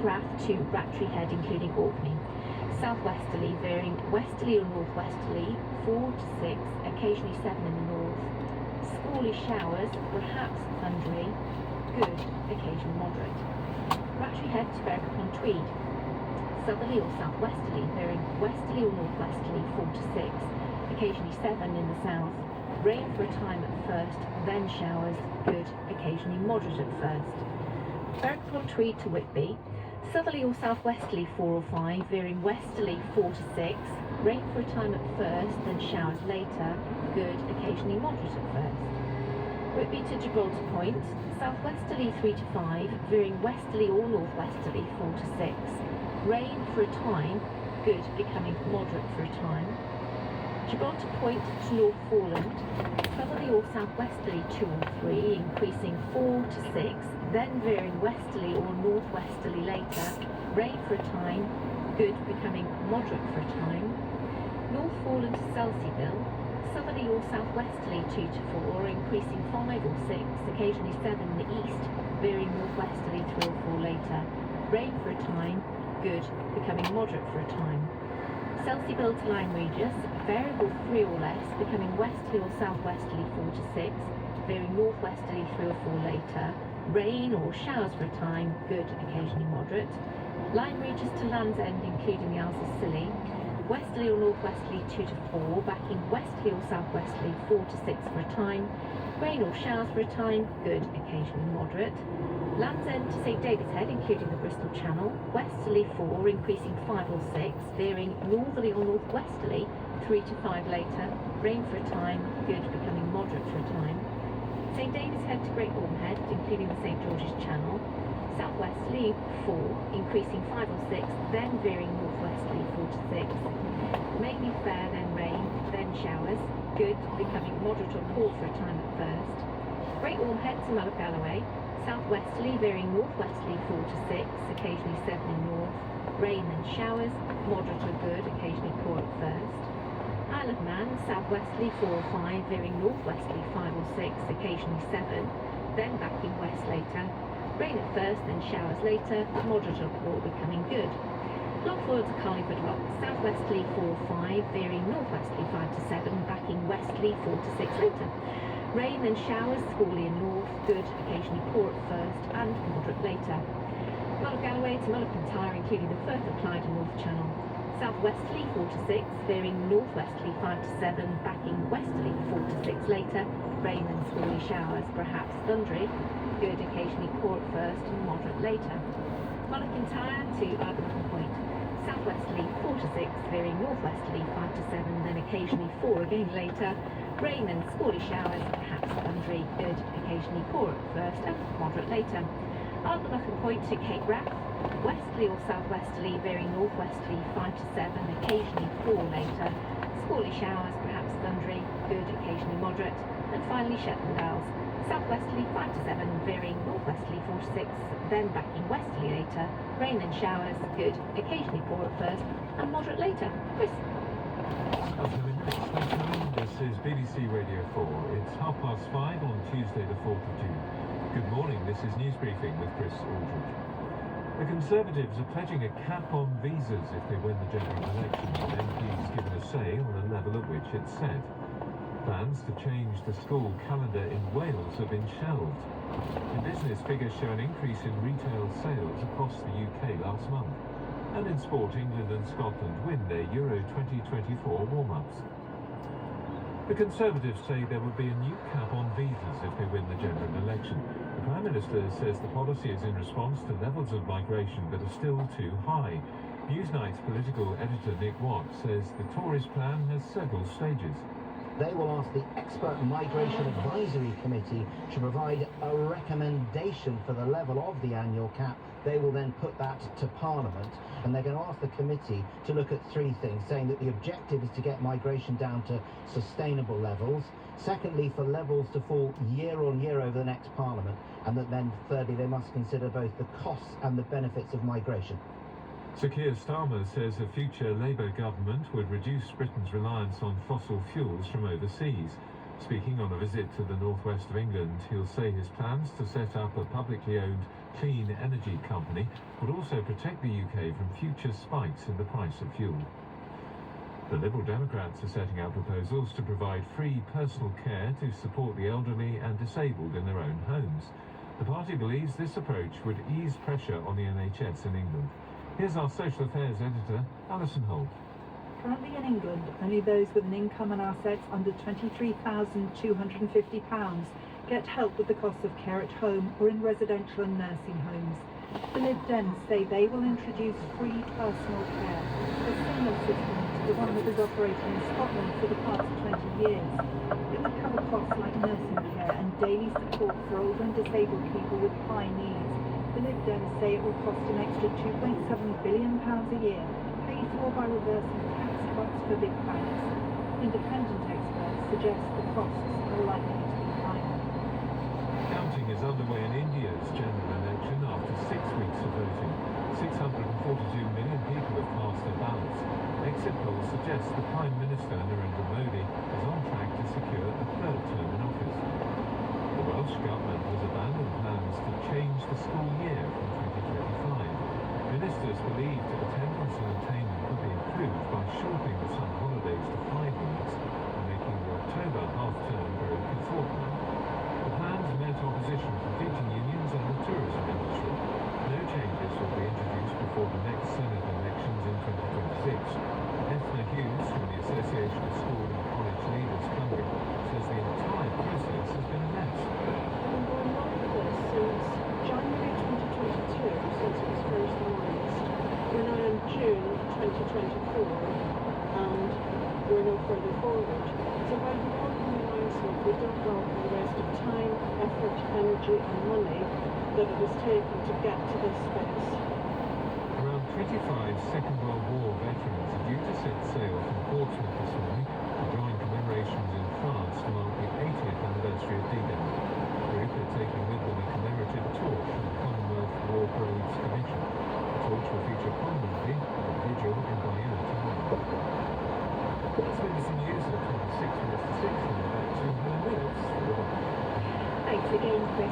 Rath to Rattray Head, including Orkney. Southwesterly, varying westerly or northwesterly, 4 to 6, occasionally 7 in the north. Squally showers, perhaps thundery, good, occasionally moderate. Rattray Head to Berwick-upon-Tweed. Southerly or southwesterly, varying westerly or northwesterly, 4 to 6, occasionally 7 in the south. Rain for a time at first, then showers, good, occasionally moderate at first. Berwick-upon-Tweed to Whitby. Southerly or southwesterly 4 or 5, veering westerly 4 to 6. Rain for a time at first, then showers later, good, occasionally moderate at first. Whitby to Gibraltar Point. Southwesterly 3 to 5, veering westerly or northwesterly 4 to 6. Rain for a time, good, becoming moderate for a time. Gibraltar Point to North Foreland. Southerly or southwesterly 2 or 3, increasing 4 to 6, then veering westerly or northwesterly later. Rain for a time, good, becoming moderate for a time. North Foreland to Selseyville. Southerly or southwesterly 2 to 4, increasing 5 or 6, occasionally 7 in the east, veering northwesterly 3 or 4 later. Rain for a time, good, becoming moderate for a time. Selseyville to Lyme Regis, variable 3 or less, becoming westerly or southwesterly 4 to 6, veering northwesterly 3 or 4 later. Rain or showers for a time, good, occasionally moderate. Lyme Regis to Land's End, including the Isles of Scilly. Westerly or northwesterly 2 to 4, backing westerly or southwesterly 4 to 6 for a time. Rain or showers for a time, good, occasionally moderate. Land's End to St David's Head, including the Bristol Channel. Westerly 4, increasing 5 or 6, veering northerly or northwesterly 3 to 5 later. Rain for a time, good, becoming moderate for a time. St David's Head to Great Orme Head, including the St George's Channel. Southwesterly 4, increasing 5 or 6, then veering northwesterly 4 to 6. Mainly fair, then rain, then showers, good, becoming moderate or poor for a time at first. Great Orme Head to Mull of Galloway. Southwesterly, veering northwesterly 4 to 6, occasionally 7 in north. Rain then showers, moderate or good, occasionally poor at first. Isle of Man, southwesterly 4 or 5, veering northwesterly 5 or 6, occasionally 7, then backing west later. Rain at first, then showers later, moderate or poor, becoming good. Lockfoyle to Carlingford Lock, southwesterly 4 or 5, veering northwesterly 5 to 7, backing westerly 4 to 6 later. Rain then showers, squally in north, good, occasionally poor at first, and moderate later. Mull of Galloway to Mull of Kintyre, including the Firth of Clyde and North Channel. Southwesterly 4 to 6, veering northwesterly 5 to 7, backing westerly 4 to 6 later. Rain and squally showers, perhaps thundery, good, occasionally poor at first and moderate later. Mull of Kintyre to Ardnamurchan Point. Southwesterly 4 to 6, veering northwesterly 5 to 7, then occasionally 4 again later. Rain and squally showers, perhaps thundery, good, occasionally poor at first and moderate later. Ardnamurchan Point to Cape Wrath. Westerly or southwesterly, veering northwesterly 5 to 7, occasionally 4 later. Squally showers, perhaps thundery, good, occasionally moderate. And finally Shetland Isles. Southwesterly 5 to 7, veering northwesterly 4 to 6, then backing westerly later. Rain and showers, good, occasionally poor at first and moderate later. Chris. This is BBC Radio 4. It's 5:30 on Tuesday the 4th of June. Good morning, this is News Briefing with Chris Aldridge. The Conservatives are pledging a cap on visas if they win the general election, with MPs given a say on the level at which it's set. Plans to change the school calendar in Wales have been shelved. In business, figures show an increase in retail sales across the UK last month. And in sport, England and Scotland win their Euro 2024 warm-ups. The Conservatives say there would be a new cap on visas if they win the general election. The Prime Minister says the policy is in response to levels of migration that are still too high. Newsnight's political editor Nick Watt says the Tories' plan has several stages. They will ask the Expert Migration Advisory Committee to provide a recommendation for the level of the annual cap. They will then put that to Parliament, and they're going to ask the committee to look at three things, saying that the objective is to get migration down to sustainable levels. Secondly, for levels to fall year on year over the next Parliament, and that then thirdly, they must consider both the costs and the benefits of migration. Sir Keir Starmer says a future Labour government would reduce Britain's reliance on fossil fuels from overseas. Speaking on a visit to the northwest of England, he'll say his plans to set up a publicly owned clean energy company would also protect the UK from future spikes in the price of fuel. The Liberal Democrats are setting out proposals to provide free personal care to support the elderly and disabled in their own homes. The party believes this approach would ease pressure on the NHS in England. Here's our social affairs editor, Alison Holt. Currently in England, only those with an income and assets under £23,250 get help with the cost of care at home or in residential and nursing homes. The Lib Dems say they will introduce free personal care, a similar system to the one that is operating in Scotland for the past 20 years. It would cover costs like nursing care and daily support for older and disabled people with high needs. The Lib Dems say it will cost an extra £2.7 billion a year, paid for by reversing tax cuts for big banks. Independent experts suggest the costs are likely to be higher. Counting is underway in India's general election after 6 weeks of voting. 642 million people have cast their ballots. Exit polls suggest the Prime Minister Narendra Modi is on track to secure a third term in office. The Welsh Government has abandoned plans to change the school year from 2025. Ministers believed attendance and attainment could be improved by shortening the summer holidays to 5 weeks and making the October half-term grow to fortnight. The plans met opposition from teaching unions and the tourism industry. No changes will be introduced before the next Senate elections in 2026. Ethna Hughes from the Association of School and College Leaders Cymru says the entire process has been a mess. I've been going on with this since January 2022, since it was first announced. We're now in June 2024 and we're no further forward. So while we welcome the announcement, we don't welcome the waste of time, effort, energy and money that it has taken to get to this space. Around 25 Second World War veterans are due to set sail from Portsmouth this morning to join commemorations in France to mark the 80th anniversary of D-Day. The group are taking with them a commemorative torch from the Commonwealth War Parades Commission. The torch will feature prominently at the vigil in Bayeux tomorrow. That's BBC News at 26 minutes to 6 and back to Helen Willis for the weather. Thanks again, Chris.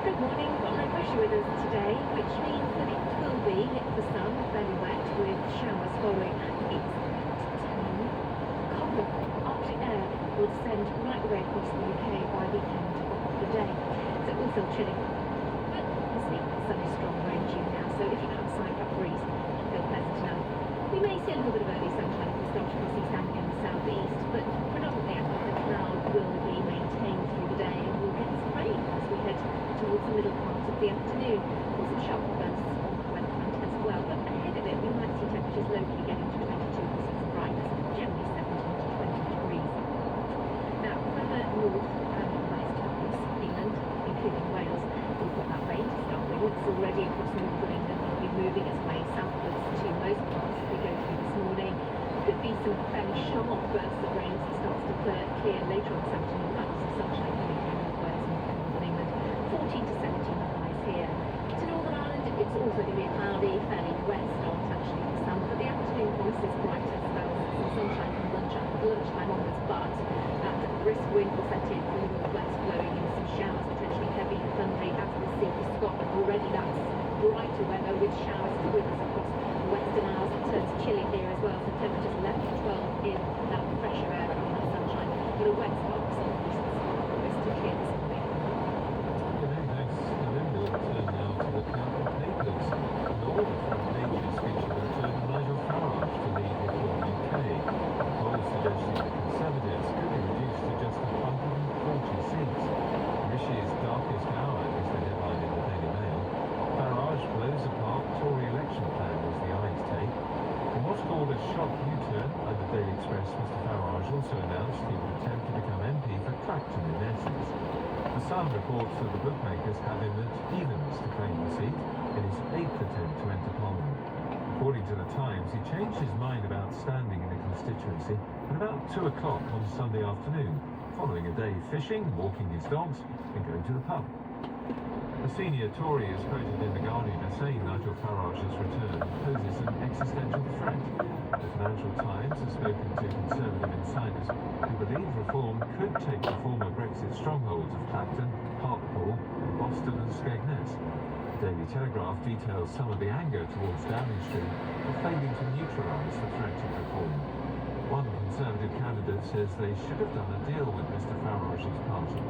Good morning. Got high pressure with us today, which means that it will be, for some, fairly wet with showers following. It's turning cold. Arctic air will descend right the way across the UK by the end of the day. So it will feel chilly. But honestly, the sun is strong. We're in June now, so if you're outside that breeze, it'll feel pleasant enough. We may see a little bit of early sunshine if we start to see East in the southeast, but predominantly I think the cloud will be maintained through the day and we'll get some rain as we head towards the middle part of the afternoon. There's some sharp bursts on the wet front as well, but ahead of it we might see temperatures locally getting to 22 of brightness, generally 17 to 20 degrees. Now, further north and west of England, including Wales, we've got that rain to start with. It's already across northern England, it'll be moving its way southwards to most parts as we go through this morning. Could be some fairly sharp bursts of rain as it starts to clear later on this afternoon. Might be some sunshine coming through North Wales and northern England. 14 to 17 highs here. To Northern Ireland, it's also going to be a cloudy, fairly wet start actually for some, but the afternoon promises brighter spells, some sunshine from lunchtime onwards, but that brisk wind will set in from the northwest, blowing in some showers, potentially heavy and thundery as we see for Scotland. Already that's brighter weather with showers and winds across the western Isles. It turns chilly here as well, so temperatures 11 to 12 in that fresher air and that sunshine, but a wet start for some places. It's still clear this morning. Okay, thanks. And then we'll turn now to the Cabinet Papers. North Nature's featured the return of Nigel Farage to lead Reform UK. Polls suggesting the Conservatives could be reduced to just 140 seats. Rishi's darkest hour is the headline in the Daily Mail. Farage blows apart Tory election plan was the Eye's take. In what's called a shock U-turn by the Daily Express, Mr Farage also announced he would attempt to become MP for Clacton in Essex. The Sun reports that the bookmakers have him at evens to claim the seat in his 8th attempt to enter Parliament. According to the Times, he changed his mind about standing in the constituency at about 2 o'clock on Sunday afternoon, following a day fishing, walking his dogs and going to the pub. A senior Tory is quoted in The Guardian as saying Nigel Farage's return poses an existential threat. The Financial Times has spoken to Conservative insiders who believe reform could could take the former Brexit strongholds of Clapton, Hartlepool, Boston and Skegness. The Daily Telegraph details some of the anger towards Downing Street for failing to neutralise the threat of reform. One Conservative candidate says they should have done a deal with Mr Farage's party.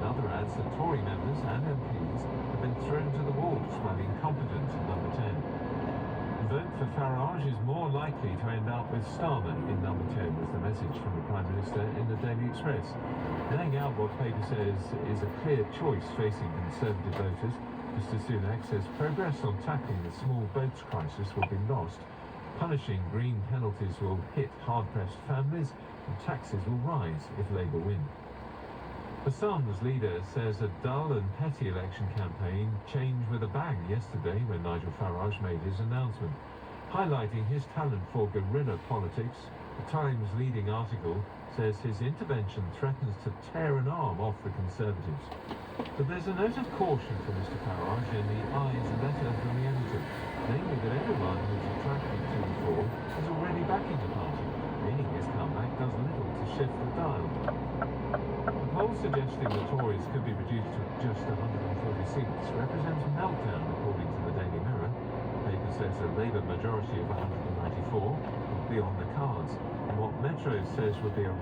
Another adds that Tory members and MPs have been thrown to the wolves by the incompetence of Number 10. Vote for Farage is more likely to end up with Starmer in Number 10, was the message from the Prime Minister in the Daily Express. Laying out what the paper says is a clear choice facing Conservative voters, Mr Sunak says progress on tackling the small boats crisis will be lost. Punishing green penalties will hit hard-pressed families and taxes will rise if Labour win. The Sun's leader says a dull and petty election campaign changed with a bang yesterday when Nigel Farage made his announcement. Highlighting his talent for guerrilla politics, the Times leading article says his intervention threatens to tear an arm off the Conservatives. But there's a note of caution for Mr Farage in the Eye's letter from the editor, namely that everyone who's attracted to reform is already backing the party, meaning his comeback does little to shift the dial. The poll suggesting the Tories could be reduced to just 140 seats represents a meltdown, according to the Daily Mirror. The paper says a Labour majority of 194 will be on the cards, and what Metro says would be a